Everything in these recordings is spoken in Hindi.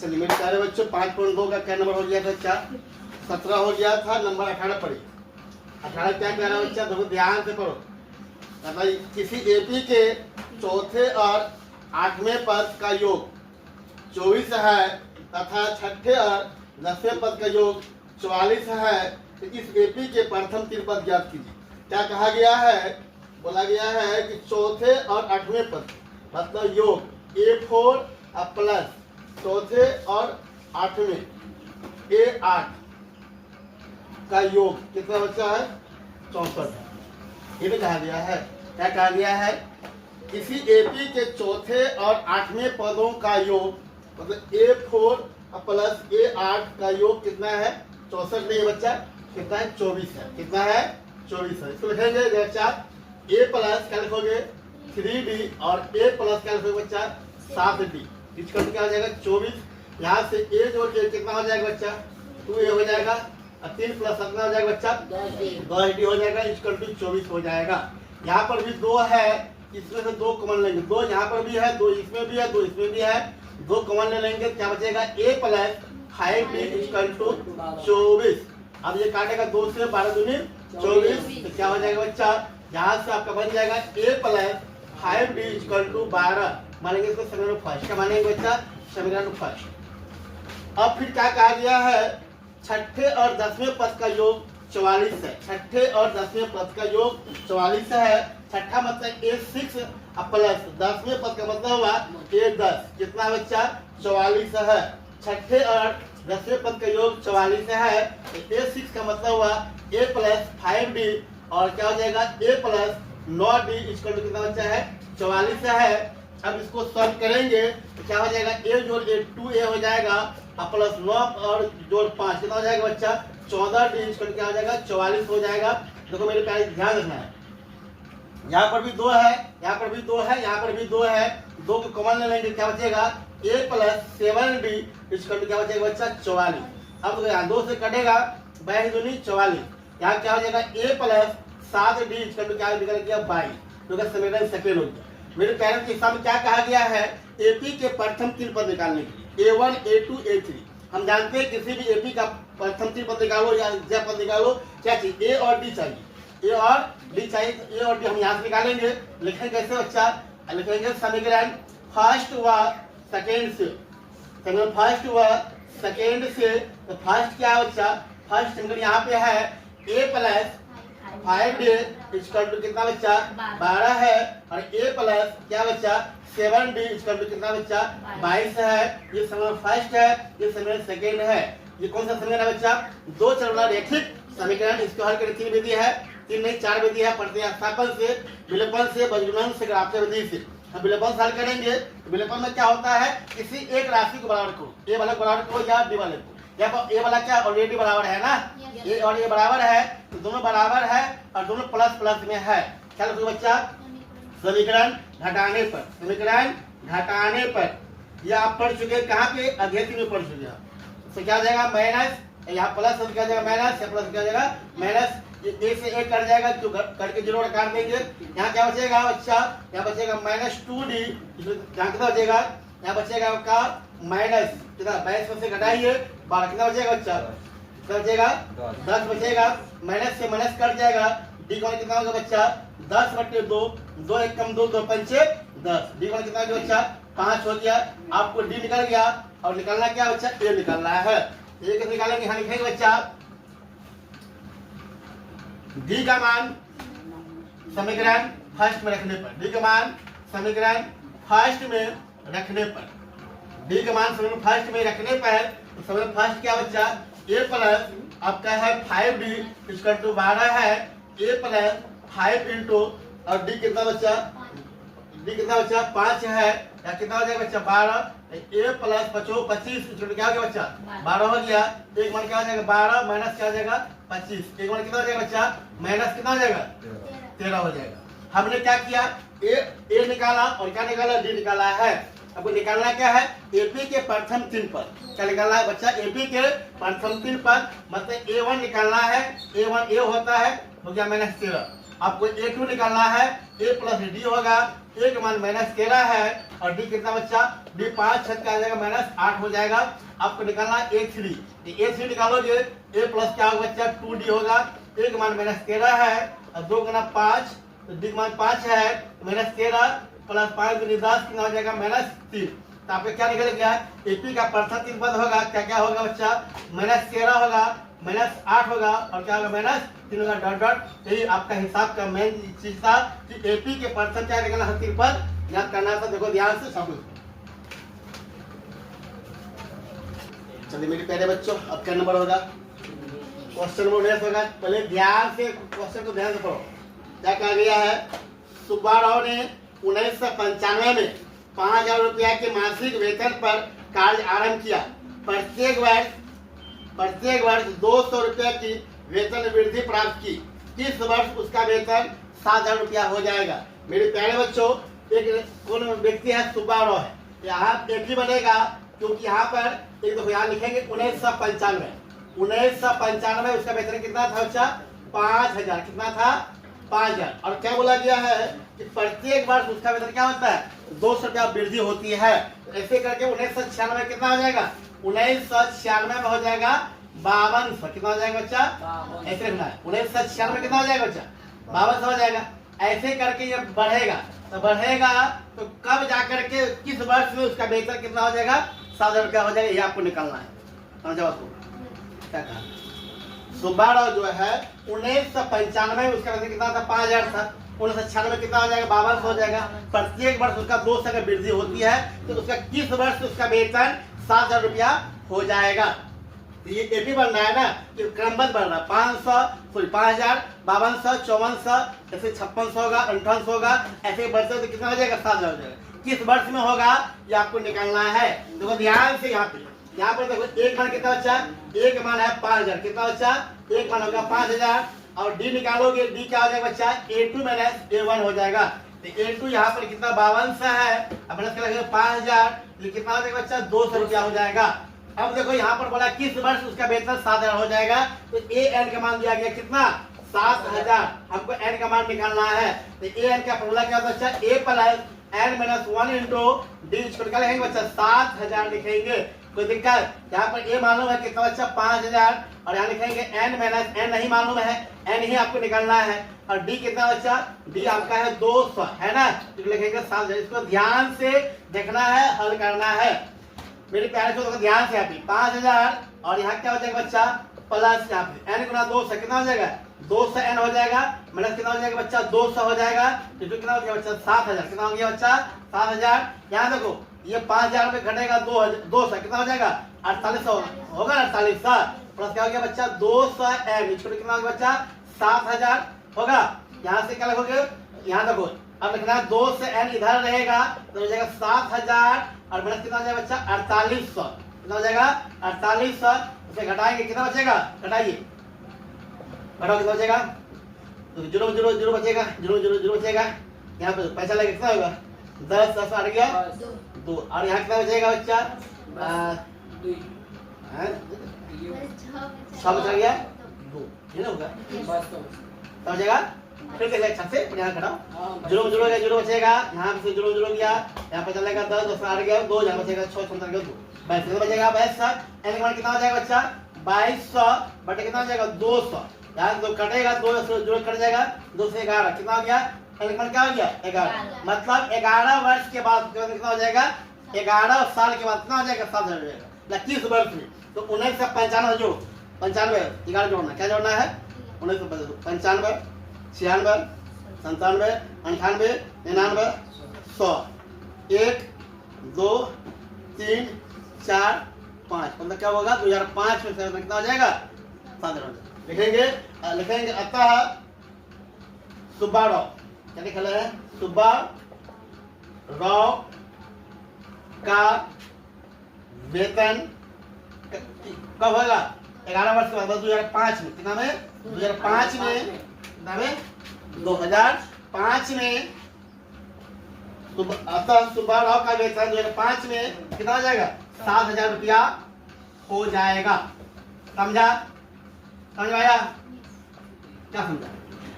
चलिए मेरे प्यारे बच्चों 5.2 का क्या नंबर हो गया था? क्या 17 हो गया था, नंबर 18 पढ़िए। 18 क्या प्यारा बच्चा, देखो ध्यान से पढ़ो। भाई किसी एपी के चौथे और 8वें पद का योग 24 है तथा छठे और 10वें पद का योग 44 है, तो इस एपी के प्रथम 3 पद ज्ञात कीजिए। क्या कहा गया है? बोला गया है कि चौथे और 8वें पद मतलब योग A4 प्लस चौथे और 8वें A8 का योग कितना बच्चा है? 64। ये भी कहा गया है। क्या कहा गया है? किसी एपी के चौथे और 8वें पदों का योग मतलब A4 प्लस A8 का योग कितना है? 64 नहीं बच्चा, कितना है? 24 है। कितना है? 24 है। इसको लिखेंगे बच्चा A प्लस क्या लिखोगे? 3D और A प्लस क्या लिखोगे बच्चा? 7D। इसका क्या हो जाएगा? 24। यहाँ से A जोड़ के कितना हो जाएगा बच्चा? 2A हो जाएगा और 3 प्लस 7 हो जाएगा बच्चा? 10D हो जाएगा। इसका 24 हो जाएगा। यहाँ पर भी 2 है, इसमें से 2 कॉमन लेंगे। 2 यहाँ पर भी है, 2 इसमें भी है, 2 इसमें भी है, 2 कॉमन ले लेंगे। क्या बचेगा? A plus 5D equal to 24। अब ये काटेगा 2 से 12 दूनी 24, तो क्या हो जाएगा बच्चा? यहाँ से आपका बन जाएगा A plus 5D equal to 12। मानेंगे इसको समीकरण फर्स्ट। क्या मानेंगे बच्चा? समीकरण फर्स्ट। अब फिर क्या कहा गया है? छठे और 10वें पद का योग 44 है। छठे और 10वें पद का योग 44 है। छठा मतलब A6 प्लस 10वें पद का मतलब हुआ A10। कितना बच्चा? 44 है। छठे और 10वें पद का योग 44 है। A6 का मतलब हुआ A प्लस 5D और क्या हो जाएगा? A प्लस 9D इसका कितना बच्चा है? 44 है। अब इसको सॉल्व करेंगे तो क्या हो जाएगा? A जोड़ A 2A हो जाएगा प्लस 9 और जोड़ 5 कितना हो जाएगा बच्चा? 14D इसका क्या हो जाएगा? 44 हो जाएगा। देखो मेरे प्यारे ध्यान रखना है, यहाँ पर भी 2 है, यहाँ पर भी 2 है, यहाँ पर भी 2 है। 2 को कॉमन ले लेंगे, क्या बचेगा? A प्लस 7D इसका क्या बचेगा बच्चा? 44। अब यहाँ 2 से कटेगा, 22 दूनी 44। यहाँ क्या हो जाएगा? A प्लस 7D इसका क्या निकल गया? 22, क्योंकि समीकरण सेकेंड हो गया। मेरे पेरेंट्स के हिसाब में क्या कहा गया है? एपी के प्रथम 3 पद निकालने के लिए A1 A2 A3। हम जानते हैं किसी भी एपी का प्रथम 3 पद निकालो या जय पद निकालो, क्या चाहिए? A और D चाहिए। A और D चाहिए, तो A और D हम यहाँ से निकालेंगे। लिखेंगे कैसे बच्चा? लिखेंगे समीकरण फर्स्ट व सेकेंड से। समीकरण फर्स्ट व सेकेंड से। तो फर्स्ट क्या है बच्चा? फर्स्ट समीकरण यहाँ पे है A plus 5D equal to कितना बच्चा? 12 है। और A प्लस क्या बच्चा? 7D इक्वल टू कितना बच्चा? 22 है। ये समीकरण फर्स्ट है, ये समीकरण सेकेंड है। ये कौन सा समीकरण है बच्चा? 2 चर वाला रैखिक समीकरण। इसको हल करने 3 विधि है, 3 नहीं 4 विधि है। प्रतिस्थापन से, विलोपन से, बजगुणन से, ग्राफ्य विधि से। हम विलोपन से हल करेंगे तो विलोपन में क्या होता है? किसी एक राशि को बराबर करो, A वाला बराबर करो या B वाले को। यहाँ पर A वाला क्या ऑलरेडी बराबर है ना, A और A बराबर है, तो दोनों बराबर है और दोनों प्लस प्लस में है। क्या लिखो बच्चा? समीकरण घटाने पर। समीकरण घटाने पर यह आप पढ़ चुके, कहाँ पे? अध्ययन में पढ़ चुके हैं। तो क्या हो जाएगा? माइनस, यहाँ प्लस क्या जाएगा? माइनस, प्लस क्या जाएगा? माइनस। एक से एक कट जाएगा, जो करके 0 काट देंगे। यहाँ क्या बचेगा बच्चा? यहाँ बचेगा -2D। यहाँ कितना बचेगा? यहाँ बचेगा आपका माइनस कितना? 22 से घटाइए 12, कितना बचेगा बच्चा? कितना बचेगा? 10 बचेगा। माइनस से माइनस कट जाएगा। डी का कितना होगा बच्चा? 10/2। 2 1 कम 2, 2 5 10। डी का कितना होगा बच्चा? 5 हो गया। आपको डी निकल गया और निकलना क्या बच्चा? ए निकलना है। ये कैसे निकालेंगे? यहाँ लिखेंगे बच्चा डी का मान समीकरण फर्स्ट में रखने पर। डी का मान समीकरण फर्स्ट में रखने पर। डी का मान समीकरण फर्स्ट में रखने पर तो समीकरण फर्स्ट क्या बच्चा? A प्लस आपका है 5D इक्वल टू 12 है। A प्लस 5 इंटू और D कितना बच्चा? D कितना बच्चा? 5 है। या कितना हो जाएगा बच्चा? 12। A प्लस 25 इक्वल क्या हो गया बच्चा? 12 हो गया। एक मान क्या हो जाएगा? 12 माइनस क्या हो जाएगा? 25। एक मान कितना हो जाएगा बच्चा? माइनस कितना हो जाएगा? 13 हो जाएगा। हमने क्या किया? A निकाला और क्या निकाला? D निकाला है। आपको निकालना क्या है? एपी के प्रथम 3 पद। क्या निकालना है बच्चा? एपी के प्रथम 3 पद मतलब A1 निकालना है। A1 A होता है हो गया -13। आपको A2 निकालना है। A प्लस D होगा ए का मान -13 है और डी कितना बच्चा, डी 5 छत का आ जाएगा -8 हो जाएगा। आपको निकालना A3, A3 निकालोगे ए प्लस क्या होगा बच्चा 2D होगा। ए का मान -13 है और 2 गुना 5 तो डी का मान 5 है, -13 प्लस 5 गुनी 10 कितना हो जाएगा -3। तो आपका क्या निकल गया, एपी का प्रथम तीन पद होगा क्या क्या होगा बच्चा, -13 होगा, -8 होगा और क्या होगा -3 होगा डॉट डॉट। यही आपका हिसाब का मेन चीज था कि एपी के प्रथम क्या निकलना है तीन पद याद करना था। देखो ध्यान से सब कुछ। चलिए मेरे प्यारे बच्चों अब क्या नंबर होगा, क्वेश्चन नंबर 19 होगा। पहले ध्यान से क्वेश्चन को ध्यान से पढ़ो। क्या कहा गया है, सुब्बाराव ने 1995 में 5,000 रुपया के मासिक वेतन पर कार्य आरंभ किया। प्रत्येक वर्ष 200 रुपया की वेतन वृद्धि प्राप्त की। किस वर्ष उसका वेतन 7,000 रुपया हो जाएगा। मेरे प्यारे बच्चों, एक कौन व्यक्ति है, सुब्बाराव है। यहाँ एक ही बनेगा क्योंकि यहाँ पर एक दो यहाँ लिखेंगे 1995 उसका वेतन कितना था बच्चा, 5,000। कितना था, 5,000। और क्या बोला गया है कि प्रत्येक वर्ष उसका वेतन क्या होता है, 200 रुपया वृद्धि होती है। ऐसे करके 1996 कितना हो जाएगा, 1996 में हो जाएगा 5200। कितना हो जाएगा बच्चा, ऐसे रखना है। 1996 कितना हो जाएगा बच्चा, 5200 हो जाएगा। ऐसे करके ये बढ़ेगा तो कब जाकर के किस वर्ष में उसका वेतन कितना हो जाएगा, 7,000 रुपया हो जाएगा। ये आपको निकालना है। समझा आपको क्या कहा, सुब्बाराव जो है 1995 में उसका वेतन कितना था, 5,000 था। 1996 कितना हो जाएगा, 5200 हो जाएगा। प्रत्येक वर्ष उसका 200 का वृद्धि होती है तो उसका किस वर्ष उसका वेतन 7,000 रुपया हो जाएगा। ये एपी बढ़ रहा है ना, कि क्रमबद्ध बढ़ रहा है। 5,000, 5200, 5400, ऐसे 5600 होगा, 5800 होगा, ऐसे बढ़ते तो कितना हो जाएगा, 7,000 हो जाएगा। किस वर्ष में होगा ये आपको निकालना है। देखो ध्यान से यहाँ पर देखो एक मान कितना बच्चा, एक मान है 5,000। कितना बच्चा, एक मान होगा 5,000 और डी निकालोगे, डी क्या हो जाएगा बच्चा, A2 - A1 हो जाएगा। तो A2 यहाँ पर कितना 5200 है, अब 5,000 कितना हो जाएगा बच्चा, 200 रुपया हो जाएगा। अब देखो यहाँ पर बोला किस वर्ष उसका वेतन 7,000 हो जाएगा। तो ए एन का मान दिया गया कितना, 7,000। हमको एन का मान निकालना है। तो ए एन का फॉर्मूला क्या होता है बच्चा, A plus N minus 1 into D छोटा लिखेंगे बच्चा 7,000 लिखेंगे। कोई दिक्कत, यहाँ पर ए मालूम है कितना बच्चा 5,000 और यहाँ लिखेंगे एन माइनस एन नहीं मालूम है, एन ही आपको निकालना है। और डी कितना बच्चा, डी आपका है 200 है ना, तो लिखेंगे 7,000। इसको ध्यान से देखना है, हल करना है मेरे प्यारे को। ध्यान से यहाँ पे 5,000 और यहाँ क्या हो जाएगा बच्चा, प्लस यहाँ पे एन गुना 200 कितना हो जाएगा, 200 एन हो जाएगा, माइनस कितना हो जाएगा बच्चा, 200 हो जाएगा। तो कितना हो गया बच्चा, 7,000। कितना हो गया बच्चा, 7,000। यहाँ देखो ये 5,000 में घटेगा 200 कितना हो जाएगा, 4800 होगा ना, 4800 प्लस क्या हो गया बच्चा 200 एन, छोटे कितना होगा बच्चा 7,000 होगा। यहाँ से क्या लिखोगे, यहाँ देखो अब लिखना है 200 एन इधर रहेगा तो हो जाएगा 7,000 और माइनस कितना हो जाएगा बच्चा 4800। कितना हो जाएगा 4800, उसे घटाएंगे कितना बचेगा, घटाइए घटाओ कितना बचेगा, तो 0 0 0 बचेगा, 0 0 0 बचेगा। यहाँ पे पैसा लगेगा कितना होगा, 10 10 आ गया 2 और यहाँ कितना बचेगा बच्चा 6 बच गया 2, ये ना होगा तब बचेगा। फिर कैसे अच्छा से यहाँ घटाओ, 0 0 गया 0 बचेगा, यहाँ से 0 0 गया, यहाँ पे चलेगा 10 10 आ गया 2, यहाँ बचेगा 6 6 गया 2, 22 बचेगा 2200। एन का मान कितना हो जाएगा बच्चा 2200 बटे कितना हो जाएगा 200, यहाँ तो कटेगा 2 कट जाएगा 2 से 11 कितना हो गया, एन का मान क्या हो गया 11। मतलब 11 वर्ष के बाद कितना हो जाएगा, 11 साल के बाद कितना हो जाएगा 7,000 हो जाएगा। 21 वर्ष में तो 1995 जोड़ो, 95 11 जोड़ना, क्या जोड़ना है 1995 96 97 98 99 100 1 2 3 4 5 मतलब क्या होगा 2005 में कितना हो जाएगा 7,000 लिखेंगे। अतः सुब्बाराव क्या लिखा है, सुब्बाराव का वेतन कब होगा 11 वर्ष के बाद 2005 में, कितना में 2005 में 2005 में अतः सुब्बाराव का वेतन 2005 में कितना हो जाएगा 7,000 रुपया हो जाएगा। समझा, समझ आया क्या समझा,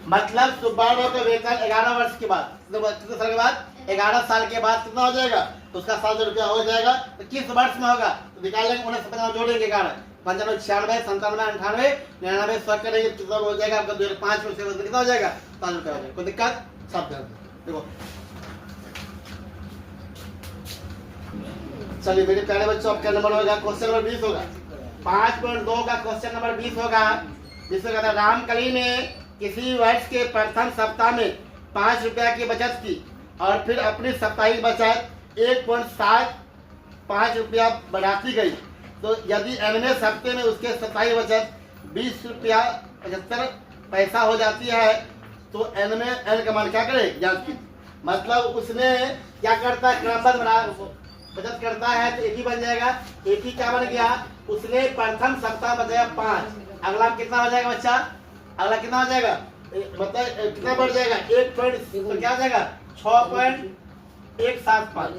मतलब सुब्बाराव का वेतन 11 वर्ष के बाद, कितने साल के बाद 11 साल के बाद कितना हो जाएगा, तो उसका 700 रुपया हो जाएगा। तो किस वर्ष में होगा, तो निकाल लेंगे, 19 जोड़ेंगे 11, 95, 96, 97, 98, 99, 100 करेंगे, कितना हो जाएगा आपका 2005 में से कितना हो जाएगा, 5 रुपया हो जाएगा। कोई दिक्कत, सब देखो। चलिए मेरे प्यारे बच्चों, आपका नंबर होगा क्वेश्चन नंबर 20 होगा, 5.2 का क्वेश्चन नंबर 20 होगा। जिसमें कहता है रामकली ने किसी वर्ष के प्रथम सप्ताह में 5 रुपया की बचत की और फिर अपनी साप्ताहिक बचत 1.75 रुपया बढ़ाती गई, तो यदि nवें हफ्ते में उसके साप्ताहिक बचत 20 रुपया 75 पैसा हो जाती है, तो n में n का मान क्या करे, ज्ञात की। मतलब उसने क्या करता है, क्रमबद्ध बचत करता है, तो 80 बन जाएगा। 80 क्या बन गया, उसने प्रथम सप्ताह बचाया 5, अगला कितना हो जाएगा बच्चा, अगला कितना हो जाएगा, मतलब कितना बढ़ जाएगा, 1 तो क्या हो जाएगा 6.175।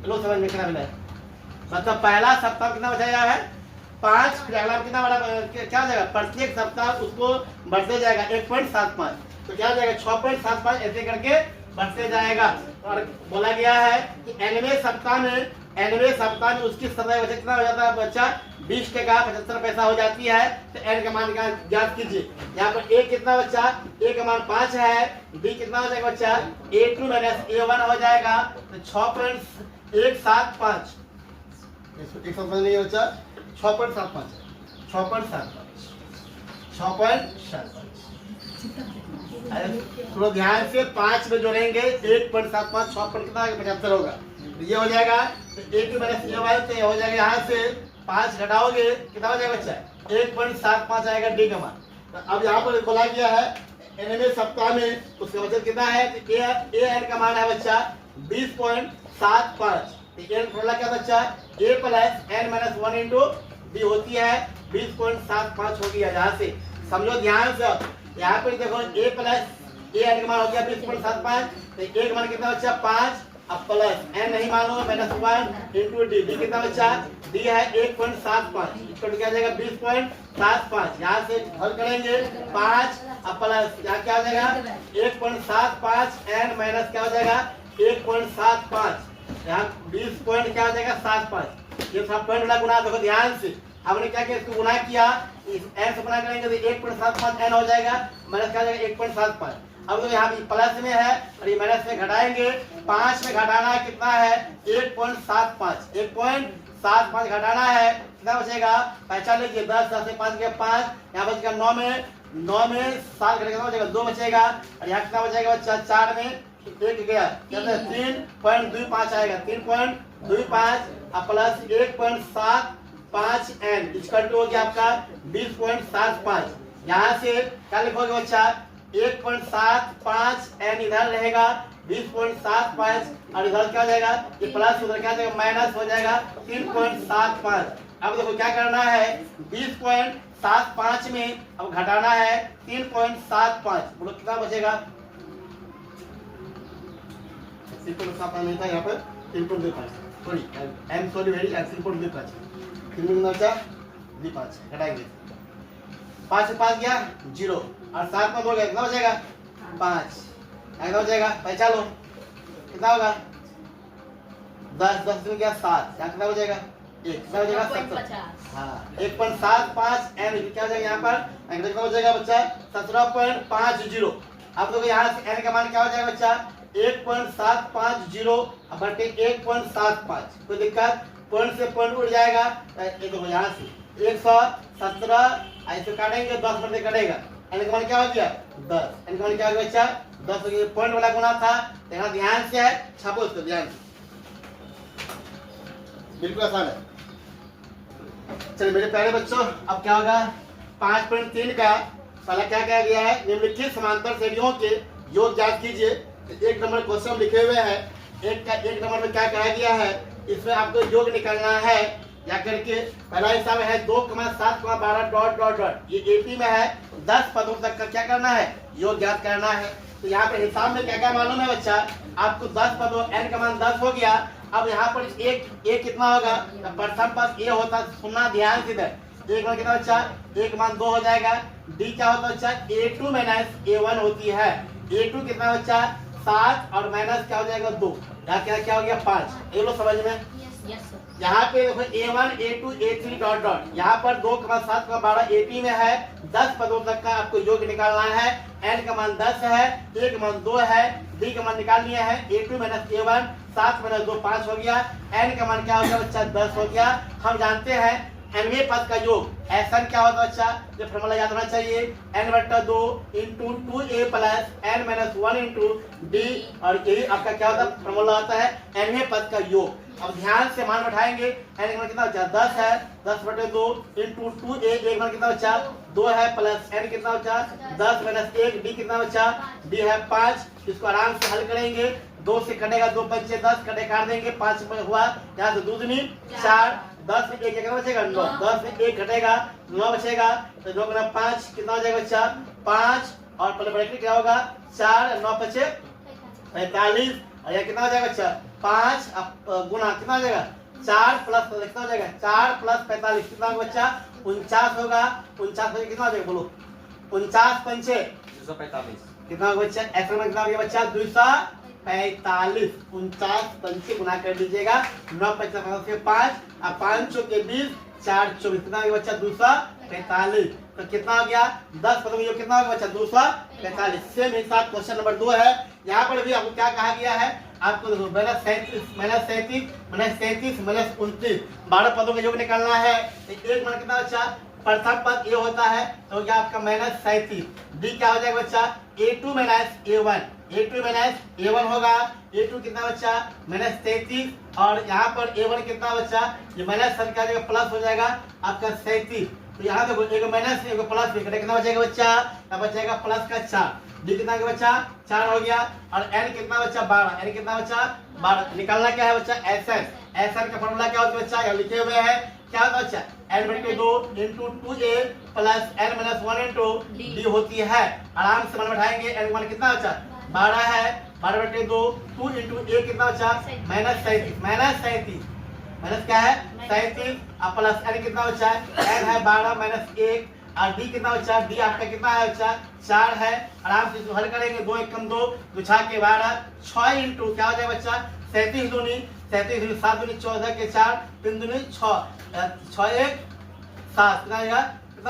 लो समझ में कितना मिला है, मतलब पहला सप्ताह कितना बचाया है 5, फिर अगला कितना बड़ा क्या हो जाएगा, प्रत्येक सप्ताह उसको बढ़ते जाएगा 1.75, तो क्या हो जाएगा 6.75 ऐसे करके बढ़ते जाएगा। और बोला गया है कि nवें सप्ताह में उसकी समय बचत कितना हो जाता है बच्चा, 20 टका 75 पैसा हो जाती है। तो n का मान का ज्ञात कीजिए। यहाँ पर a कितना बच्चा, a का मान 5 है, b कितना हो जाएगा बच्चा, a2 माइनस a1 हो जाएगा, तो 6.175 एक समझ नहीं बच्चा, 6.75 थोड़ा ध्यान से 5 में जोड़ेंगे 1.75, 6 कितना 75 होगा, ये हो जाएगा। तो a2 माइनस a1 से हो जाएगा, यहाँ से 5 घटाओगे कितना हो जाएगा बच्चा, 1.75 आएगा डी का मान। तो अब यहाँ पर बोला गया है nवें सप्ताह में उसका बचत कितना है, तो an का मान है बच्चा 20.75। n फॉर्मूला क्या बच्चा, a plus n minus 1 into b होती है 20.75 हो गया। यहाँ से समझो ध्यान से, यहाँ पर देखो a प्लस n का मान हो गया 20.75, तो a का मान कितना बच्चा 5, अब प्लस n नहीं मानो माइनस 1 इंटू d कितना बच्चा, d है 1.75, इसको क्या जाएगा 20.75। यहाँ से हल करेंगे 5 अब प्लस यहाँ क्या हो जाएगा 1.75 n माइनस क्या हो जाएगा 1.75, यहाँ 20 पॉइंट क्या हो जाएगा 75। ये सब पॉइंट वाला गुना देखो ध्यान से, हमने क्या किया, इसको गुना किया, इस n से गुना करेंगे तो 1.75 n हो जाएगा, माइनस क्या हो जाएगा 1.75। अब तो यहाँ प्लस में है और ये माइनस में घटाएंगे, 5 में घटाना कितना है 1.75 घटाना है, कितना बचेगा पहचान लीजिए, 10 से 5 के 5, यहाँ बचेगा 9 में 7 घटेगा कितना बचेगा 2 बचेगा, और यहाँ कितना बचेगा बच्चा 4 में 1 गया, कहते हैं 3.25 आएगा, 3.25 प्लस 1.75 n इक्वल टू हो गया आपका 20.75। यहाँ से क्या लिखोगे बच्चा 1.75 n इधर रहेगा 20.75 और इधर क्या हो जाएगा, ये प्लस उधर क्या हो जाएगा माइनस हो जाएगा 3.75। अब देखो क्या करना है 20.75 में अब घटाना है 3.75, बोलो कितना बचेगा, 3.75 नहीं था यहाँ पर 3.25, sorry I am sorry very 3.25 घटाएंगे, 5 से 5 गया 0 और 7 में 2 गया कितना बचेगा 5, कितना बचेगा पहचान लो कितना होगा 10 में गया 7, यहाँ कितना बचेगा 1, कितना बचेगा 70, हाँ 1.75 n क्या हो जाएगा यहाँ पर कितना बचेगा बच्चा 17.50। अब देखो यहाँ से n का मान क्या हो जाएगा बच्चा 1.750 बटे 1.75, कोई दिक्कत, पॉइंट से पॉइंट उड़ जाएगा, ये देखो यहाँ से 117 ऐसे काटेंगे 10 बटे कटेगा, n का मान क्या हो गया 10, n का मान क्या हो गया बच्चा 10 हो गया, पॉइंट वाला गुना था, यहाँ ध्यान से है छापो उसको ध्यान से, बिल्कुल आसान है। चलिए मेरे प्यारे बच्चों अब क्या होगा 5.3 का पहला क्या कहा गया है, निम्नलिखित समांतर श्रेणियों के योग ज्ञात कीजिए। 1 नंबर क्वेश्चन लिखे हुए हैं, 1 नंबर में क्या कहा गया है, इसमें आपको योग निकालना है, या करके पहला हिसाब है 2,7,12 डॉट डॉट डॉट, ये एपी में है 10 पदों तक का क्या करना है योग ज्ञात करना है। तो यहाँ पे हिसाब में क्या क्या मालूम है बच्चा, आपको 10 पदों n का मान 10 हो गया। अब यहाँ पर एक कितना होगा, प्रथम पद ए होता, सुनना ध्यान से इधर, एक मान कितना बच्चा, एक मान 2 हो जाएगा, डी क्या होता है बच्चा a2 माइनस a1 होती है, a2 कितना बच्चा 7 और माइनस क्या हो जाएगा 2, यहाँ क्या क्या हो गया 5। ये लोग समझ में। Yes sir. यहाँ पे देखो A1 A2 A3 dot dot, यहाँ पर 2 का मान 7 का 12 AP में है। 10 पदों तक का आपको योग निकालना है। n का मान 10 है, a का मान 2 है, d का मान निकाल लिया है। A2 माइनस A1 7 माइनस 2 5 हो गया। n का मान क्या हो गया बच्चा 10 हो गया। हम जानते हैं nवें पद का योग Sn क्या होता है बच्चा, ये फॉर्मूला याद होना चाहिए। n/2 into 2a plus n minus 1 into d, और यही आपका क्या होता है फॉर्मूला होता है nवें पद का योग। अब ध्यान से मान बैठाएंगे। n का मान कितना बच्चा 10 है, 10/2 इंटू 2a, एक मान कितना बच्चा 2 है, प्लस n कितना बच्चा 10 माइनस 1, d कितना बच्चा d है 5। इसको आराम से हल करेंगे। 2 से कटेगा 2 पंचे 10, कटे काट देंगे 5 हुआ, यहाँ से 2 दूनी 4, 10 में 1 कितना बचेगा 9, 10 में 1 घटेगा 9 बचेगा, तो 9 गुना 5 कितना हो जाएगा बच्चा 5, और पहले ब्रैकेट क्या होगा 4 9 बचे 45, और यह कितना हो जाएगा बच्चा 5 गुना कितना हो जाएगा 4 प्लस कितना हो जाएगा 4 प्लस 45 कितना होगा बच्चा 49 होगा। 49 में कितना हो जाएगा बोलो 49 पंचे 245 कितना होगा बच्चा, ऐसा में कितना हो गया बच्चा 245। 49 पंचे गुना कर दीजिएगा, 9 55 से 5 और 5 चौके 20, 4 24 कितना हो गया बच्चा 245। तो कितना हो गया 10 पदों में योग कितना होगा बच्चा 245। सेम हिसाब क्वेश्चन नंबर 2 है। यहाँ पर भी आपको क्या कहा गया है, आपको देखो -37 -37 -29 12 पदों का योग निकालना है। एक मान कितना बच्चा प्रथम पद ए होता है, तो क्या आपका -37, डी क्या हो जाएगा बच्चा A2 minus A1, A2 minus A1 होगा। A2 कितना बच्चा -33, और यहाँ पर A1 कितना बच्चा, ये माइनस क्या हो जाएगा प्लस हो जाएगा आपका 37। तो यहाँ देखो एक माइनस एक प्लस कितना बचेगा बच्चा, अब बचेगा प्लस का 4, डी कितना का बच्चा 4 हो गया, और n कितना बच्चा 12, n कितना बच्चा 12। निकालना क्या है बच्चा Sn का फॉर्मूला क्या होता है बच्चा, यहाँ लिखे हुए हैं क्या होता है बच्चा n/2 into 2a plus n minus 1 into d होती है। आराम से मन बैठाएंगे। n मान कितना बच्चा 12 है, 12/2 2 इंटू a कितना बच्चा -37 माइनस क्या है 37, और प्लस n कितना बच्चा n है 12 माइनस 1, और d कितना बच्चा d आपका कितना है बच्चा 4 है। आराम से इसको हल करेंगे, 2 1 2 2 6 के 12, 6 इंटू क्या हो जाएगा बच्चा 37 दूनी 7 दूनी 14 के 4, 3 दूनी 6 6 1 7 कितना हो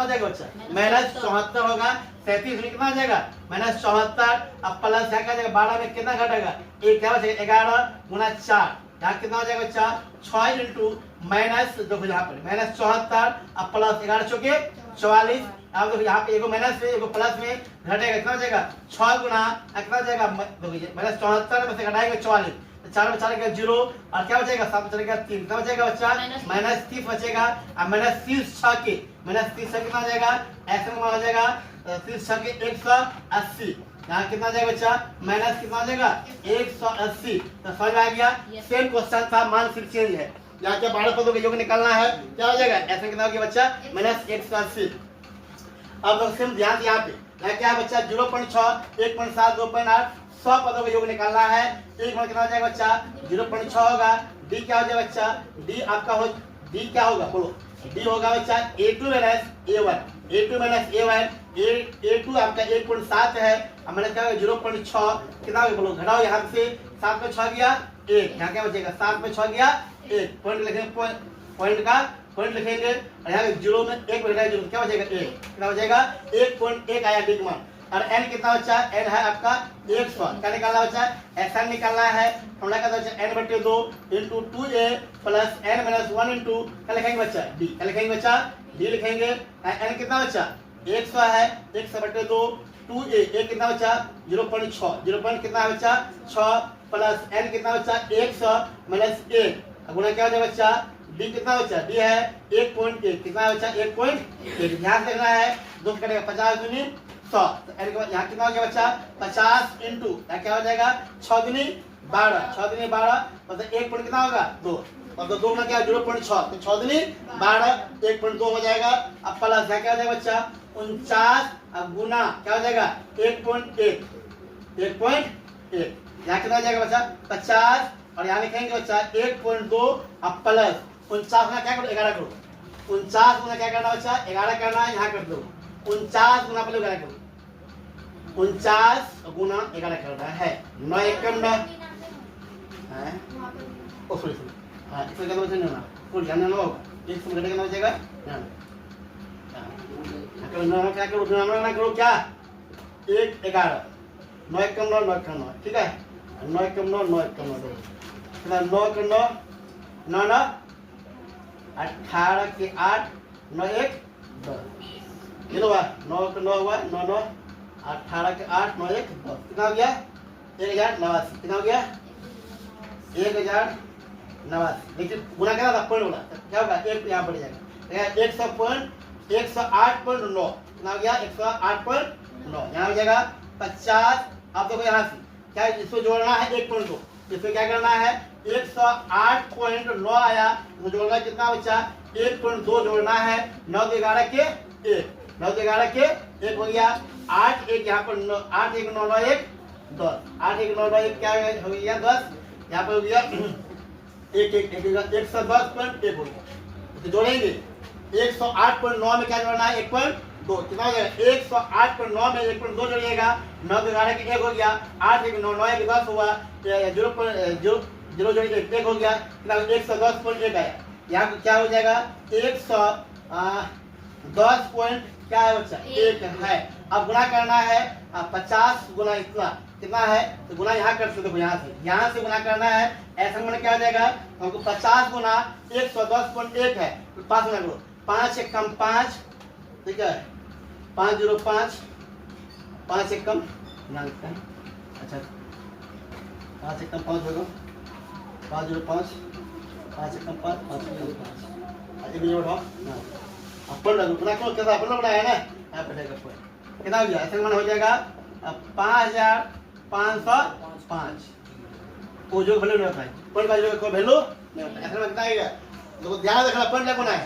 जाएगा बच्चा -74 होगा। 37 दूनी कितना हो जाएगा -74, अब प्लस क्या हो जाएगा 12 में कितना घटेगा 1 क्या बचेगा 11 गुना 4, यहाँ कितना हो जाएगा बच्चा 6 इंटू माइनस देखो यहाँ पर -74 अब प्लस 11 चौके 44। अब देखो यहाँ पे एगो माइनस में एगो प्लस में घटेगा कितना हो जाएगा 6 गुना कितना हो जाएगा देखो -74 में से घटाएंगे 44, 4 में चलेगा 0, और क्या बचेगा 7 में चलेगा 3, कितना बचेगा बच्चा -30 बचेगा। अब -30 6 के कितना हो जाएगा ऐसे में हो जाएगा 30 6 के 180, यहाँ कितना जाएगा बच्चा माइनस कितना हो जाएगा 180। तो समझ में आ गया। सेम क्वेश्चन था, मान सिर्फ चेंज है। यहाँ क्या 12 पदों का योग निकालना है, क्या हो जाएगा ऐसे कितना हो गया बच्चा -180। अब सेम ध्यान यहाँ पे यहाँ क्या है बच्चा 0.6 1.7 2.8 100 पदों का योग निकालना है। एक मान कितना हो जाएगा बच्चा 0.6 होगा। डी क्या हो जाएगा बच्चा डी आपका हो डी क्या होगा बोलो डी होगा बच्चा A2 माइनस A1 A2 आपका 1.7 है, मैंने क्या होगा 0.6 कितना होगा बोलो घटाओ यहाँ से 7 में 6 गया 1, यहाँ क्या बचेगा 7 में 6 गया 1, पॉइंट लिखेंगे पॉइंट लिखेंगे, और यहाँ 0 में 1 घटाएगा 0 क्या बचेगा 1, कितना बचेगा 1.1 आया डी का मान। और n कितना बच्चा n है आपका 100, क्या निकालना बच्चा Sn निकालना है। फॉर्मूला क्या बच्चा n/2 into 2a plus n minus 1 into क्या लिखेंगे बच्चा d, क्या लिखेंगे बच्चा d लिखेंगे। n कितना बच्चा 100 है 100/2 2a a कितना बच्चा 0.6 कितना है बच्चा 6 प्लस n कितना बच्चा 100 माइनस 1 गुना क्या हो जाएगा बच्चा d कितना बच्चा d है 1.1 कितना है बच्चा 1.1। ध्यान देना है 2 कटेगा 50 दूनी 100, तो n के बाद यहाँ कितना हो गया बच्चा 50 इंटू क्या हो जाएगा 6 दूनी 12 मतलब 1 पॉइंट कितना होगा 2, मतलब 2 में क्या 0.6 तो 6 दूनी 12 1.2 हो जाएगा। अब प्लस क्या हो जाएगा बच्चा 49 अब गुना क्या हो जाएगा 1.1 यहाँ कितना हो जाएगा बच्चा 50, और यहाँ लिखेंगे बच्चा 1.2 अब प्लस 49 गुना क्या करो 11 करो 49 गुना क्या करना बच्चा 11 करना है, यहाँ कर दो 49 गुना पहले 11 करो 49 गुना 11 करना है। 9 एकम 9 है, ओ सॉरी हाँ इसमें क्या बचेगा ना, कुल ध्यान देना होगा, एक से घटेगा ना बचेगा ध्यान। क्या करो ना करो क्या, 1 11 9 एकम 9 9 एकम 9 ठीक है, 9 एकम 9 9 एकम 9 कितना 9 के 9 9 9 18 के 8 9 1 10 कितना हुआ, 9 के 9 हुआ 9 9 18 के 8 9 1 10 कितना हो गया 1089 कितना हो गया 1089। लेकिन गुना क्या था पॉइंट वाला क्या होगा, एक यहाँ बढ़ जाएगा 108.9 कितना हो गया 108.9 यहाँ हो जाएगा 50। अब देखो यहाँ से क्या इसको जोड़ना है 1.2, इसमें क्या करना है 108.9 आया तो जोड़ना कितना बच्चा 1.2 जोड़ना है 9 के 11 के 1 9 के 11 के 1 हो गया 8 1 यहाँ पर 8 1 9 9 1 10 8 1 9 9 1 क्या हो गया 10 यहाँ पर हो गया 1 1 110.1 हो गया तो जोड़ेंगे 108.9 में क्या जोड़ना है 1.2 कितना हो गया 108.9 में 1.2 जोड़िएगा 9 के 11 के 1 हो गया 8 1 9 9 1 10 हुआ 0 जोड़िए 1 हो गया कितना 110.1 आया। यहाँ क्या हो जाएगा 110 पॉइंट क्या है बच्चा 1 है। अब गुना करना है 50 गुना इतना कितना है तो गुना यहाँ कर सकते हो, यहाँ से गुना करना है ऐसा मैंने क्या हो जाएगा हमको 50 गुना 110.1 है तो 5 गुना करो 5 एक कम 5 ठीक है 505 5 एक कम अच्छा 5 एक कम 5 होगा 505 5 एक कम 5 5 एक कम 5 एक मिनट हो अपन लोग गुना करो कैसा अपन लोग बनाया है ना यहाँ पे जाएगा कितना हो गया ऐसा माना हो जाएगा 5505 वो जो वैल्यू नहीं होता है पॉइंट का जो कोई वैल्यू नहीं होता ऐसा लगता है देखो ध्यान रखना पॉइंट क्या बनाए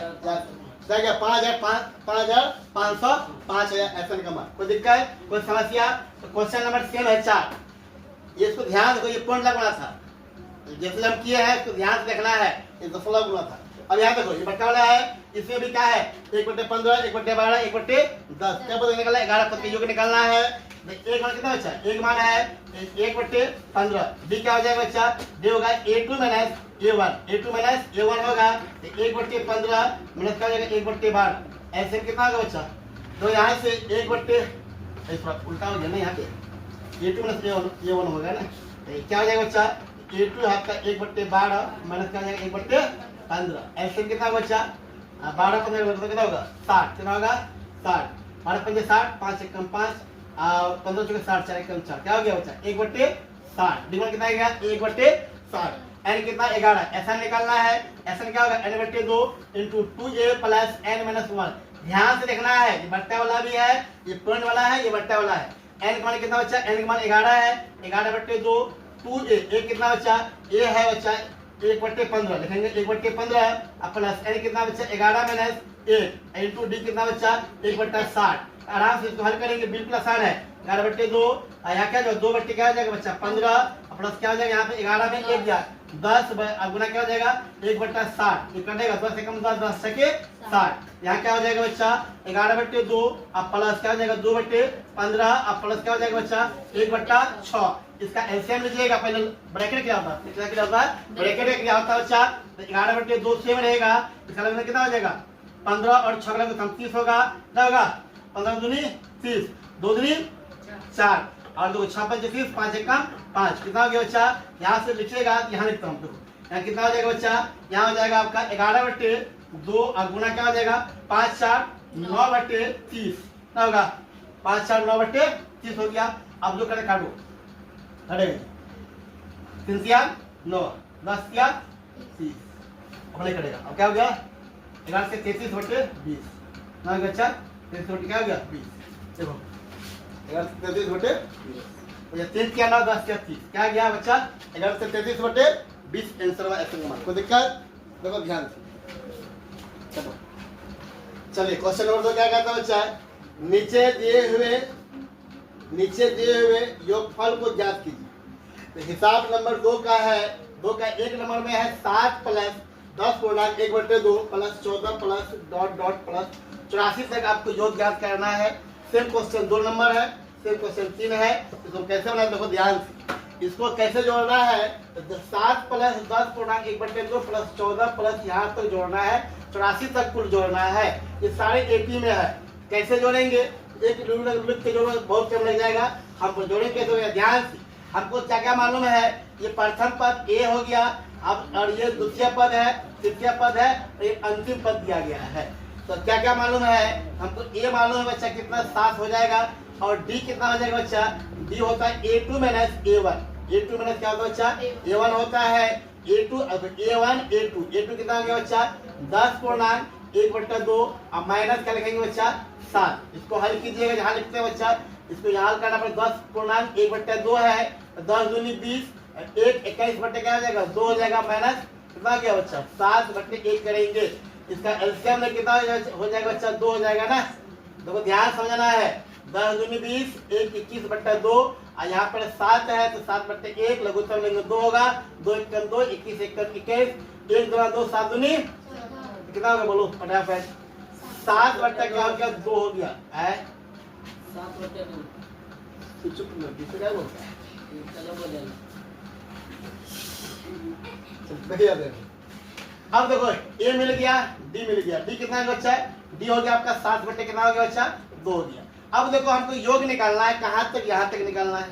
जाएगा 5505 ऐसा कमा कोई दिक्कत है कोई समस्या तो क्वेश्चन नंबर सेम है 4 ये इसको ध्यान देखो ये पॉइंट लगना था जैसे हम किए हैं इसको ध्यान से देखना है ये 16 गुना था। अब यहाँ देखो ये बट्टा वाला है इसमें भी क्या है 1/15 1/12 1/10 क्या पता निकलना 11 पद के योग निकालना है। एक मान कितना बच्चा एक मान है 1/15 डी क्या हो जाएगा बच्चा डी होगा a2 - a1 होगा 1/15 माइनस क्या हो जाएगा 1/12 ऐसे कितना होगा बच्चा तो यहाँ से 1 उल्टा हो गया ना यहाँ पे a2 - a1 होगा ना तो क्या हो जाएगा बच्चा a2 आपका 1/12 माइनस क्या हो जाएगा 1/15 ऐसे कितना बच्चा 12 15 कितना होगा 60 कितना होगा 60 12 5 60 5 1 5 15 चौके 60 4 1 4 क्या हो गया बच्चा 1/60 डिवाइड कितना आएगा 1/60 n कितना 11 ऐसा निकालना है ऐसा क्या होगा n/2 into 2a plus n - 1 ध्यान से देखना है ये बट्टा वाला भी है ये पॉइंट वाला है ये बट्टा वाला है n का मान कितना बच्चा n का मान 11 है 11/2 2a a कितना बच्चा a है बच्चा 1/15 लिखेंगे 1/15 प्लस n कितना बच्चा 11 - 1 into d कितना बच्चा 1/60 आराम से इसको हल करेंगे बिल्कुल आसान है 11/2 यहाँ क्या जो 2 बट्टे क्या हो जाएगा बच्चा 15 प्लस क्या हो जाएगा यहाँ पे 11 में 1 गया 10 गुना क्या हो जाएगा 1/60 ये कटेगा 10 से कम 10 10 सके 60 यहाँ क्या हो जाएगा बच्चा 11/2 अब प्लस क्या हो जाएगा 2/15 अब प्लस क्या हो जाएगा बच्चा 1/6 इसका एलसीएम लीजिएगा पहले ब्रैकेट क्या होता है क्या होता है ब्रैकेट क्या होता है बच्चा 11/2 सेम रहेगा इसका मतलब कितना हो जाएगा 15 और 6 का 30 होगा क्या होगा 15 दूनी 30 2 दूनी 4 और 2 6 5 30 5 1 5 कितना हो गया बच्चा यहाँ से लिखिएगा यहाँ लिखता हूँ देखो यहाँ कितना हो जाएगा बच्चा यहाँ हो जाएगा आपका 11/2 और गुना क्या हो जाएगा 5 4 9/30 क्या होगा 5 4 9/30 हो गया। अब जो करे काटो अरे 3 या 9 10 या 30 अपने करेगा अब क्या हो गया 11 से 33/20 ना हो गया बच्चा 33 क्या हो गया 20 देखो 11 से 33/20 3 क्या 9 10 क्या 30 क्या गया बच्चा 11 से 33/20 आंसर हुआ ऐसे नंबर कोई दिक्कत देखो ध्यान से चलो चलिए क्वेश्चन नंबर 2 क्या कहता है बच्चा नीचे दिए हुए योगफल को ज्ञात कीजिए। तो हिसाब नंबर 2 का है 2 का 1 नंबर में है 7 प्लस 10 पूर्णांक 1/2 plus 14 plus dot dot plus 84 तक आपको योग ज्ञात करना है। सेम क्वेश्चन 2 नंबर है सिर्फ क्वेश्चन 3 है। इसको कैसे बनाना देखो ध्यान से। इसको कैसे जोड़ना है, 7 प्लस 10 पूर्णांक 1/2 प्लस 14 प्लस यहाँ तक जोड़ना है, 84 तक कुल जोड़ना है। ये सारे एपी में है। कैसे जोड़ेंगे, एक यूनिट के जोड़ो बहुत कम लग जाएगा। हम जोड़ेंगे कैसे, ध्यान से। हमको क्या क्या मालूम है, ये प्रथम पद ए हो गया, अब और ये द्वितीय पद है, तृतीय पद है, और ये अंतिम पद दिया गया है। तो क्या क्या मालूम है हमको, ए मालूम है बच्चा कितना 7 हो जाएगा, और डी कितना हो जाएगा बच्चा, डी होता है A2 minus A1। A2 minus क्या होता है बच्चा, A1 होता है। A2 अब A1 A2 कितना हो गया बच्चा, 10 पूर्णांक 1/2, अब माइनस क्या लिखेंगे बच्चा 7। इसको हल कीजिएगा, जहाँ लिखते हैं बच्चा, इसको यहाँ हल करना पड़ेगा। 10 पूर्णांक 1/2 है, 10 दूनी 20, 1 21 बटे क्या हो जाएगा 2 हो जाएगा, माइनस कितना गया बच्चा 7/1 करेंगे। इसका एलसीएम में कितना हो जाएगा बच्चा 2 हो जाएगा ना। देखो ध्यान समझना है, 10 दूनी 20, 1 21/2, और यहाँ पर 7 है तो 7/1, लघुत्तम लेंगे 2 होगा, 2 1 2, 21 1 21, 1 2 2, 7 दूनी कितना होगा बोलो फटाफट, 7 बट्टा क्या हो गया 2 हो गया है, 7/2। चुप न क्या बोलता है, अब देखो ए मिल गया, डी मिल गया। डी कितना है बच्चा, डी हो गया आपका 7 बटे कितना हो गया बच्चा 2 हो गया। अब देखो हमको योग निकालना है, कहाँ तक, यहाँ तक निकालना है।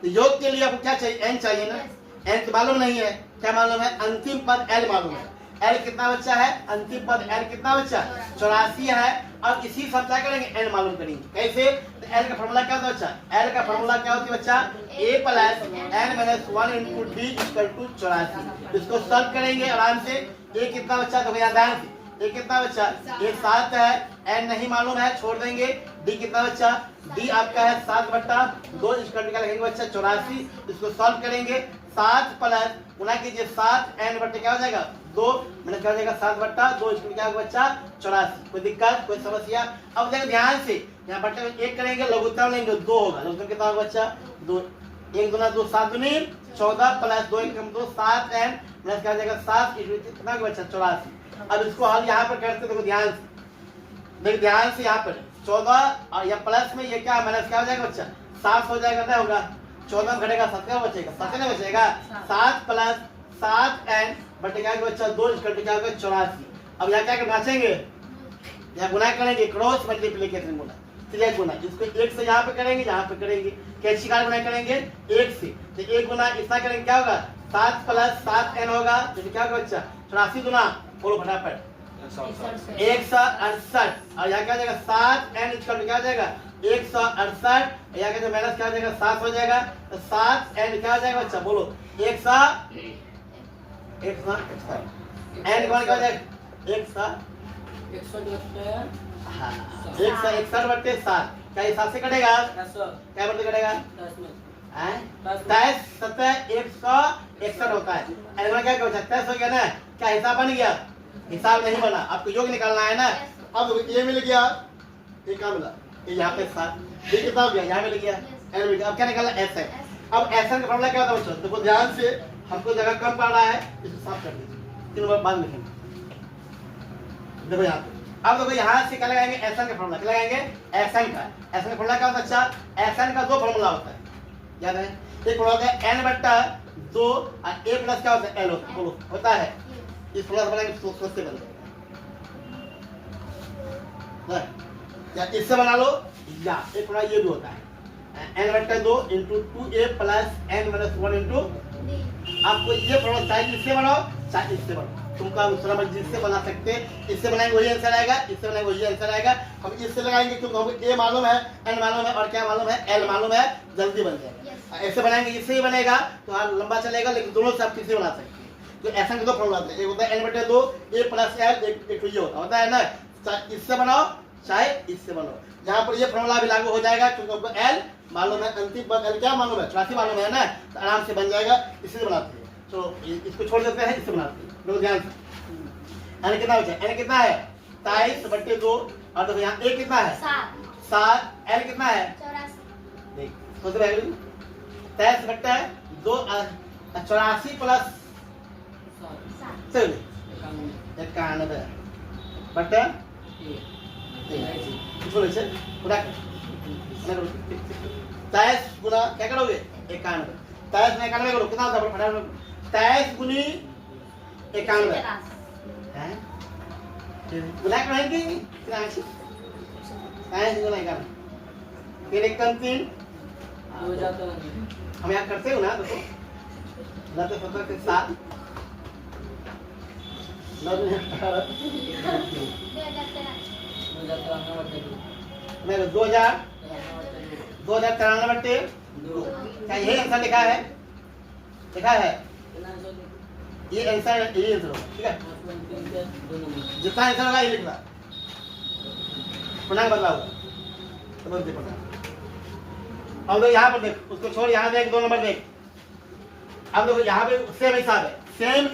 तो योग के लिए आपको क्या चाहिए, एन चाहिए ना। एन तो मालूम नहीं है, क्या मालूम है, अंतिम पद एल मालूम है। एल कितना बच्चा है, अंतिम पद एल कितना बच्चा 84 है। अब इसी सब क्या करेंगे, एन मालूम करेंगे। कैसे, तो एल का फॉर्मूला क्या होता है बच्चा, एल का फॉर्मूला क्या होती है बच्चा, a plus n minus 1 into D equal to 84। इसको सॉल्व करेंगे आराम से। ए कितना बच्चा, तो भैया ध्यान से, ए कितना बच्चा, ए 7 है, एन नहीं मालूम है छोड़ देंगे। डी कितना बच्चा, डी आपका है 7/2 इक्वल टू क्या लगेंगे बच्चा 84। इसको सॉल्व करेंगे, 7 प्लस गुना कीजिए 7 n बटे क्या हो जाएगा 2 मैंने क्या हो जाएगा 7/2 इसमें क्या होगा बच्चा 84। कोई दिक्कत कोई समस्या। अब देखो ध्यान से, यहाँ बटे में 1 करेंगे, लघुत्तम लेंगे 2 होगा, लघुत्तम कितना होगा बच्चा 2, 1 दूना 2 7 दूनी 14 प्लस 2 1 2 7 n प्लस क्या हो जाएगा 7 कितना होगा बच्चा 84। अब इसको हल यहाँ पर करते देखो ध्यान से, देख ध्यान से, यहाँ पर 14 और या प्लस में ये क्या माइनस क्या हो जाएगा बच्चा 7 हो जाएगा, क्या होगा 14 घटेगा 7 क्या बचेगा 7 नहीं बचेगा, 7 प्लस 7 n बटे क्या बच्चा 2 इसका क्या होगा 84। अब यहाँ क्या नाचेंगे, यहाँ गुना करेंगे, क्रॉस मल्टीप्लिकेशन गुना, ठीक गुना, इसको 1 से यहाँ पे करेंगे, यहाँ पे करेंगे, कैसी कार गुना करेंगे 1 से, तो 1 गुना इतना करेंगे क्या होगा 7 प्लस 7 n होगा, तो क्या होगा बच्चा 84 गुना, बोलो फटाफट 168। और यहाँ क्या हो जाएगा 7 n इसका क्या हो जाएगा 168, यहाँ का माइनस क्या हो जाएगा 7 हो जाएगा, तो 7 n क्या हो जाएगा बच्चा बोलो 161 n क्या हो जाएगा 161/7 क्या हिसाब से कटेगा, क्या बटे कटेगा 10 7 161 होता है। n क्या बचा 10 हो गया ना, क्या हिसाब बन गया, हिसाब नहीं बना, आपको योग निकालना है ना। अब ये मिल गया, ये क्या मिला, ये यहाँ पे 7, ये कितना हो गया यहाँ मिल गया n मिल गया। अब क्या निकालना एस है। अब एस का फॉर्मूला क्या होता है बच्चों, देखो ध्यान से, हमको जगह कम पड़ रहा है, इसको साफ कर दीजिए, 3 बार बाद लिखेंगे। देखो यहाँ पे, अब देखो यहाँ से क्या लगाएंगे एसएन का फॉर्मूला, क्या लगाएंगे एसएन का। एसएन का फॉर्मूला क्या होता है अच्छा, एसएन का 2 फॉर्मूला होता है, याद है, एक फॉर्मूला होता है n/2 और a प्लस क्या होता है l होता है। इस फॉर्मूला से बनाएंगे सोच से बन या इससे बना लो, या एक फॉर्मूला ये भी होता है n/2 into 2a plus n minus 1 into. आपको ये फॉर्मूला चाहे इससे बनाओ चाहे इससे बनाओ, तुमको दूसरा मत जिससे बना सकते, इससे बनाएंगे वही आंसर आएगा, इससे बनाएंगे वही आंसर आएगा। हम इससे लगाएंगे क्योंकि हमको a मालूम है, n मालूम है और क्या मालूम है l मालूम है, जल्दी बन जाएगा। ऐसे बनाएंगे इससे ही बनेगा तो हाँ लंबा चलेगा, लेकिन दोनों से आप किसी बना सकते हैं। तो ऐसा के 2 फॉर्मूला होते हैं, एक होता है n/2 a प्लस l, एक ये होता है ना, चाहे इससे बनाओ चाहे इससे बनाओ। यहाँ पर ये फॉर्मूला भी लागू हो जाएगा क्योंकि हमको l मालूम है, अंतिम पद l क्या मालूम है 84 मालूम है ना, तो आराम से बन जाएगा, इसी बनाते हैं। तो इसको छोड़ देते हैं, इससे बनाते हैं, लोग ध्यान से। n कितना बचा, n कितना है 23/2 और देखो यहाँ a कितना है 7, l कितना है 84, देख सोच रहे हो 23/2 84 प्लस 91 बटे बोले छे पूरा 23 गुना क्या करोगे 91, 23 में 91 करो कितना होता है फटाफट, 23 गुनी 91 है गुना करेंगे कितना है 23 गुना 91 फिर एक कम 3 हम यहाँ करते हो ना देखो ना तो 17 के 7 मैं 2093 बटे क्या यही आंसर लिखा है ये आंसर ठीक है जितना आंसर होगा ये लिखना पूर्णांक बदला होगा तो बोलते पूर्णांक अब लोग यहाँ पर देख उसको छोड़ यहाँ देख 2 नंबर देख अब देखो यहाँ पे सेम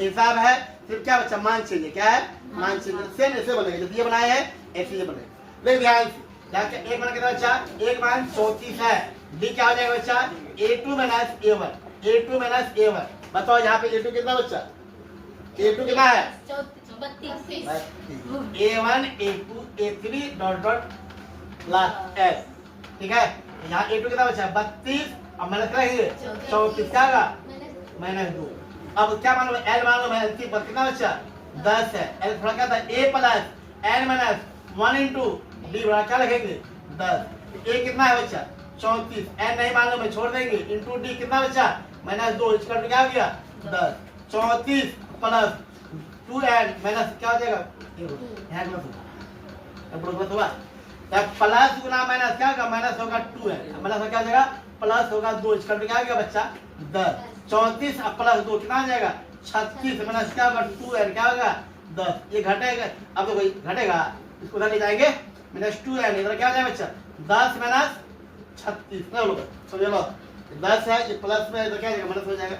हिसाब है सिर्फ क्या बच्चा मान चाहिए क्या है मान चाहिए सेम ऐसे बनेगा जैसे ये बनाया है ऐसे ये बनेगा देख ध्यान से यहाँ क्या एक मान कितना बच्चा एक मान 34 है डी क्या हो जाएगा बच्चा a2 माइनस a1 बताओ यहाँ पे a2 कितना बच्चा a2 कितना है 32 a1 a2 a3 dot last s ठीक है यहाँ a2 कितना बच्चा 32 अब माइनस करेंगे 34 क्या होगा -2 अब क्या मालूम है l मालूम है अंतिम पर कितना बच्चा 10 है l थोड़ा क्या था a plus n minus 1 into D बड़ा क्या लिखेंगे 10 a कितना है बच्चा 34 n नहीं मालूम है छोड़ देंगे इंटू डी कितना बच्चा -2 इसका क्या हो गया 10 34 प्लस 2n माइनस क्या हो जाएगा यहाँ प्लस हुआ तब प्लस गुना माइनस क्या होगा माइनस होगा 2n माइनस क्या हो जाएगा प्लस होगा 2 इसका क्या हो गया बच्चा 10 34 अब प्लस 2 कितना हो जाएगा 36 माइनस क्या होगा 2n क्या होगा 10 ये घटेगा अब तो कोई घटेगा इसको उधर ले जाएंगे -2n इधर क्या हो जाएगा बच्चा 10 माइनस 36 ना लोग समझ लो 10 है ये प्लस में इधर क्या हो जाएगा माइनस हो जाएगा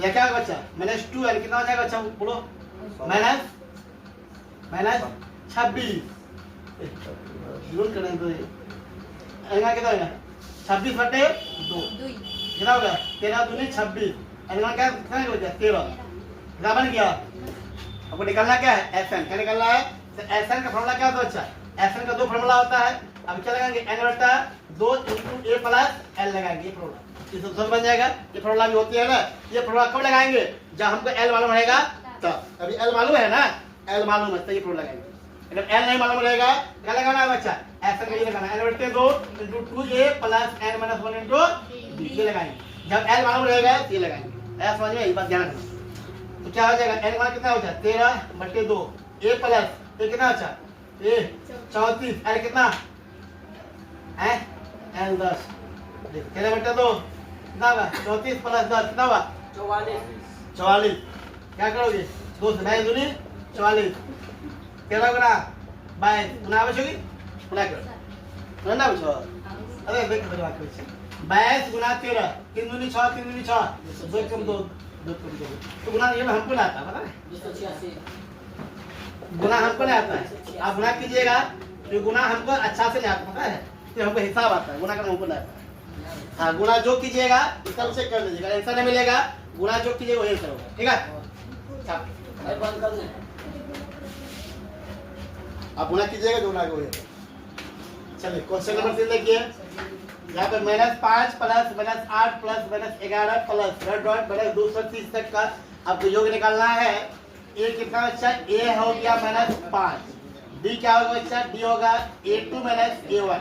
ये क्या होगा बच्चा -2n कितना हो जाएगा बच्चा बोलो माइनस 26 यूज करें तो एंगल कितना होगा 26 बटे 2 कितना होगा 13 दूनी 26 एंगल क्या कितना हो गया 13 कितना बन गया आपको निकालना क्या है एसएन क्या निकालना है तो एसएन का फॉर्मूला क्या होता है बच्चा एसएन का 2 फॉर्मूला होता है अब क्या लगाएंगे n बटा 2 इंटू a प्लस l लगाएंगे ये फॉर्मूला इस सब बन जाएगा ये फॉर्मूला भी होती है ना ये फॉर्मूला कब लगाएंगे जब हमको l मालूम रहेगा तब अभी l मालूम है ना l मालूम है तो ये फॉर्मूला लगाएंगे अगर l नहीं मालूम रहेगा क्या लगाना है बच्चा एसएन का ये लगाना है n बटे 2 into 2a plus n minus 1 into b ये लगाएंगे जब l मालूम रहेगा तो ये लगाएंगे ऐसा समझ में ये बात ध्यान रखना तो क्या हो जाएगा n मान कितना हो जाएगा 13 बटे 2 a प्लस ये कितना अच्छा ये 34 l कितना है l 10 13 बटे 2 कितना होगा 34 प्लस 10 कितना होगा 44 क्या करोगे 2 से 22 दूनी 44 13 गुना 22 गुना बचोगी गुना करो ना बचो अरे देख तो बात करो 22 गुना 13 3 दूनी 6 3 दूनी 6 2 कम 2 तो गुना ये हमको ना आता पता है गुना हमको नहीं आता है आप गुना कीजिएगा तो गुना हमको अच्छा से नहीं आता पता है तो हमको हिसाब आता है गुना का हमको नहीं आता हाँ गुना जो कीजिएगा इसका से कर लीजिएगा आंसर नहीं मिलेगा गुना जो कीजिएगा वही आंसर होगा ठीक है आप गुना कीजिएगा जो गुना वही चलिए क्वेश्चन नंबर 3 देखिए यहाँ पे -5 प्लस -8 प्लस -11 प्लस डॉट बड़े 230 तक का आपको योग निकालना है ए कितना बच्चा ए हो गया -5 डी क्या होगा बच्चा डी होगा a2 -a1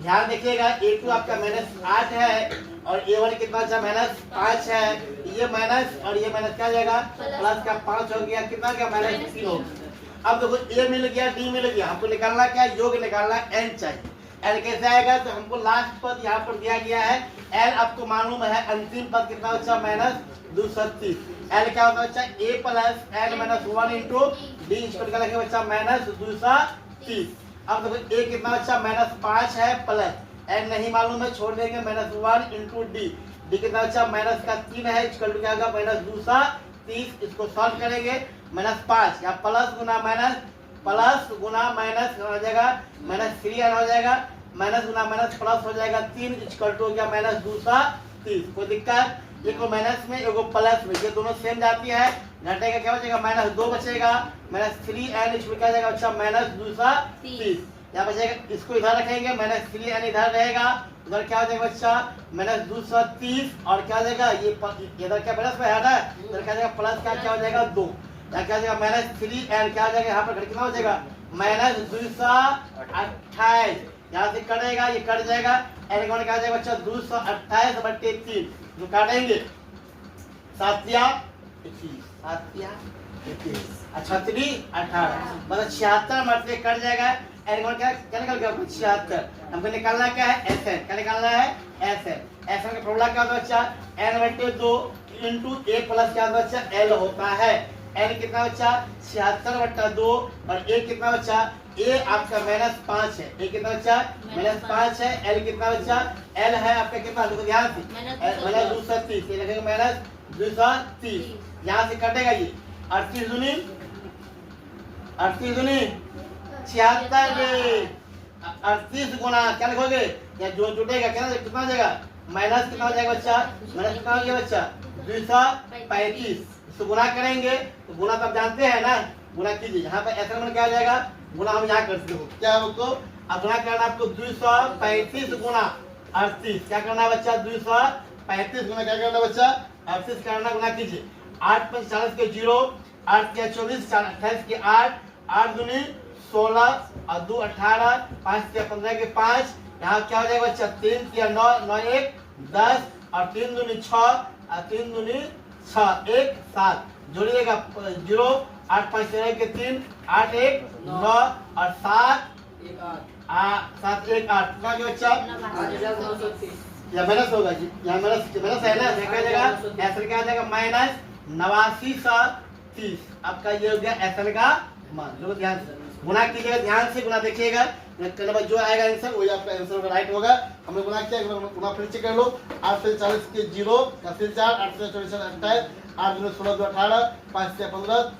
ध्यान देखिएगा a2 आपका -8 है और a1 कितना बच्चा -5 है ये माइनस और ये माइनस क्या जाएगा प्लस का 5 हो गया कितना क्या -3 हो गया अब देखो a मिल गया डी मिल गया हमको निकालना क्या योग निकालना n चाहिए l कैसे आएगा तो हमको लास्ट पद यहाँ पर दिया गया है l आपको मालूम है अंतिम पद कितना बच्चा -230 l क्या होता है बच्चा a plus n minus 1 into D इसको निकालेंगे बच्चा -230 अब देखो a कितना बच्चा -5 है प्लस n नहीं मालूम है छोड़ देंगे -1 इंटू डी डी कितना बच्चा माइनस का 3 है इसका क्या होगा -230 इसको सॉल्व करेंगे -5 या प्लस गुना माइनस हो जाएगा -3n हो जाएगा माइनस गुना माइनस प्लस हो जाएगा 3 इक्वल टू हो गया -230 कोई दिक्कत एक को माइनस में एक को प्लस में ये दोनों सेम जाती है घटेगा क्या बचेगा -2 बचेगा -3n इसमें क्या जाएगा अच्छा -230 यहाँ बचेगा, इसको इधर रखेंगे, -3n इधर रहेगा, उधर क्या हो जाएगा बच्चा -230, और क्या हो जाएगा ये इधर क्या प्लस में है ना, इधर क्या हो जाएगा प्लस का क्या हो जाएगा 2, यहाँ क्या हो जाएगा -3n क्या हो जाएगा, यहाँ पर कितना हो जाएगा -228, यहाँ से कटेगा, ये कट जाएगा, n का मान क्या हो जाएगा बच्चा 228/3, जो काटेंगे 7 या 21, 7 या 21, 18 मतलब 76 मरते कट जाएगा, n का मान क्या निकल गया 76, हमको निकालना क्या है Sn, क्या निकालना है Sn का फॉर्मूला क्या होता है बच्चा n/2 इंटू a प्लस क्या होता है बच्चा l होता है, n कितना बच्चा 76/2 और a कितना बच्चा a आपका -5 है, a कितना बच्चा -5 है, l कितना बच्चा l है आपका कितना, देखो ध्यान से -230, ये लगेगा -230, यहाँ से कटेगा ये 38 दूनी 76, 38 गुना क्या लिखोगे, यहाँ जो जुटेगा कितना हो जाएगा माइनस कितना हो जाएगा बच्चा, माइनस कितना हो गया बच्चा 235, इसको गुना करेंगे तो गुना तो आप जानते हैं ना, गुना कीजिए, यहाँ पे ऐसा क्या हो जाएगा गुना हम यहाँ करते हो क्या आपको, अब गुना करना आपको 235 गुना 38, क्या करना है बच्चा 235 गुना क्या करना बच्चा 38 करना, गुना कीजिए, 8 × 5 = 0, 8 × 24 = 28 के 8, 8 दूनी 16 और 2 18, 5 × 15 के 5, यहाँ क्या हो जाएगा बच्चा 3 × 9 9 1 10 और 3 दूनी 6 और 3 दूनी 6 1 7, जोड़िएगा 0, 8 5 13 के 3, 8 1 9 और 7 7 1 8 कितना क्या बच्चा या माइनस होगा जी, यहाँ माइनस है ना, क्या जाएगा ऐसा क्या जाएगा -8930, आपका ये हो गया ऐसा का मान, जो ध्यान से गुना कीजिएगा, ध्यान से गुना देखिएगा, नंबर जो आएगा आंसर वही आपका आंसर होगा, राइट होगा। हमने गुना किया, गुना फिर से कर लो, 8 से 40 के 0 का फिर 4, 8 से 24 28, 8 2 16 2 18, 5 से 15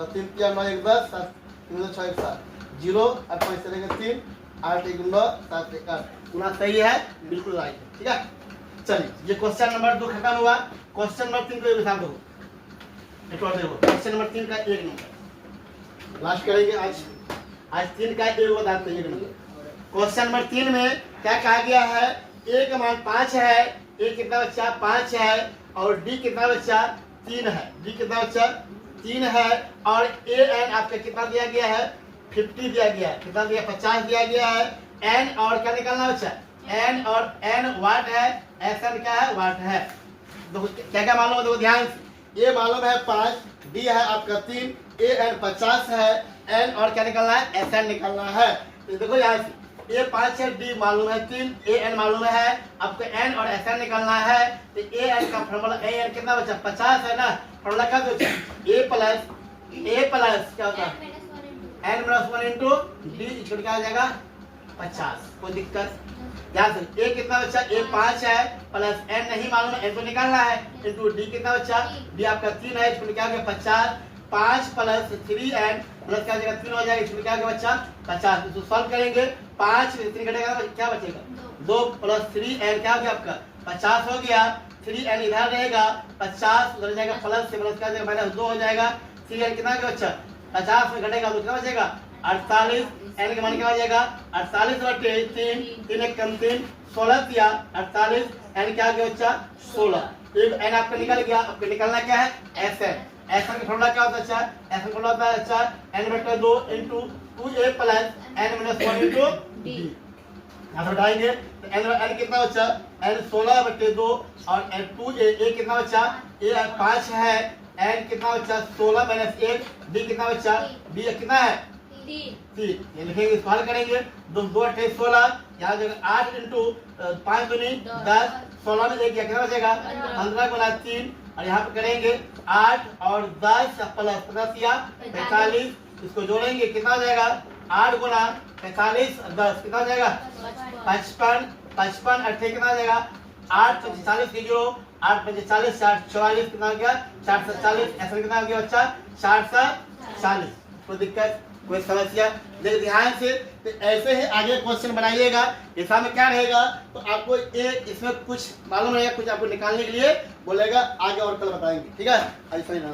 3 3 9 1 10 7 3 6 1 7 0 8 5 से 3 8 1 9 7 1 8, गुना सही है, बिल्कुल राइट, ठीक है। चलिए ये क्वेश्चन नंबर 2 खत्म हुआ, क्वेश्चन नंबर 3 को हिसाब दो, क्वेश्चन नंबर 3 का 1 नंबर लास्ट करेंगे आज 3 का 1 बताते हैं। क्वेश्चन नंबर 3 में क्या कहा गया है, a का मान 5 है, a कितना बच्चा 5 है, और d कितना बच्चा 3 है, d कितना बच्चा 3 है, और an आपका कितना दिया गया है 50 दिया गया है, कितना दिया 50 दिया गया है, n और क्या निकालना बच्चा n और n वाट है, Sn क्या है वाट है, क्या क्या मालूम है देखो ध्यान से, a मालूम है 5, d है आपका 3, an 50 है, n और क्या निकालना है Sn निकालना है, तो देखो यहाँ से a 5 है, d मालूम है 3, an मालूम है, आपको n और Sn निकालना है, तो an का फॉर्मूला an कितना बचा 50 है ना, फॉर्मूला क्या बचा a प्लस क्या होता है n-1 इंटू d क्या हो जाएगा 50, कोई दिक्कत, ध्यान से a कितना बच्चा a 5 है प्लस n नहीं मालूम है, n को निकालना है, इंटू d कितना बच्चा d आपका 3 है, इसको क्या हो गया 50, 5 प्लस 3n प्लस क्या हो जाएगा 3 हो जाएगा, इसमें क्या हो गया बच्चा 50, इसको सॉल्व करेंगे, 5 में 3 घटेगा क्या बचेगा 2 प्लस 3n क्या हो गया आपका 50 हो गया, 3n इधर रहेगा 50 उधर जाएगा, प्लस से प्लस क्या हो जाएगा -2 हो जाएगा, 3n कितना गया बच्चा 50 में घटेगा तो क्या बचेगा 48, n का मान क्या हो जाएगा 48/3, 3 1 कम 3 16 या 48, n क्या आ गया बच्चा 16, n आपका निकल गया, आपको निकालना क्या है Sn, Sn का फॉर्मूला क्या होता है अच्छा, Sn का फॉर्मूला होता है अच्छा n/2 into 2a plus n-1 into d, यहाँ से उठाएंगे तो n कितना बच्चा n 16/2 और n2a कितना बच्चा a 5 है, n कितना बच्चा 16 - 1, d कितना बच्चा d कितना है 3, ये लिखेंगे, इसको हल करेंगे, 2 2 8 16, यहाँ जगह 8 इंटू 5 दूनी 10, 16 में 1 कितना बचेगा 15 गुना 3, और यहाँ पे करेंगे 8 और 10 प्लस 10 या 45, इसको जोड़ेंगे कितना हो जाएगा 8 गुना 45 10 कितना हो जाएगा 55, 55 8 कितना हो जाएगा 8 45 की जोड़ो, 8 45 44 कितना हो गया 440, ऐसा कितना हो गया बच्चा 440, कोई दिक्कत कोई समस्या, देखिए ध्यान से, तो ऐसे ही आगे क्वेश्चन बनाइएगा, इसमें क्या रहेगा तो आपको इसमें कुछ मालूम रहेगा, कुछ आपको निकालने के लिए बोलेगा, आगे और कल बताएंगे, ठीक है। ऐसा ही ना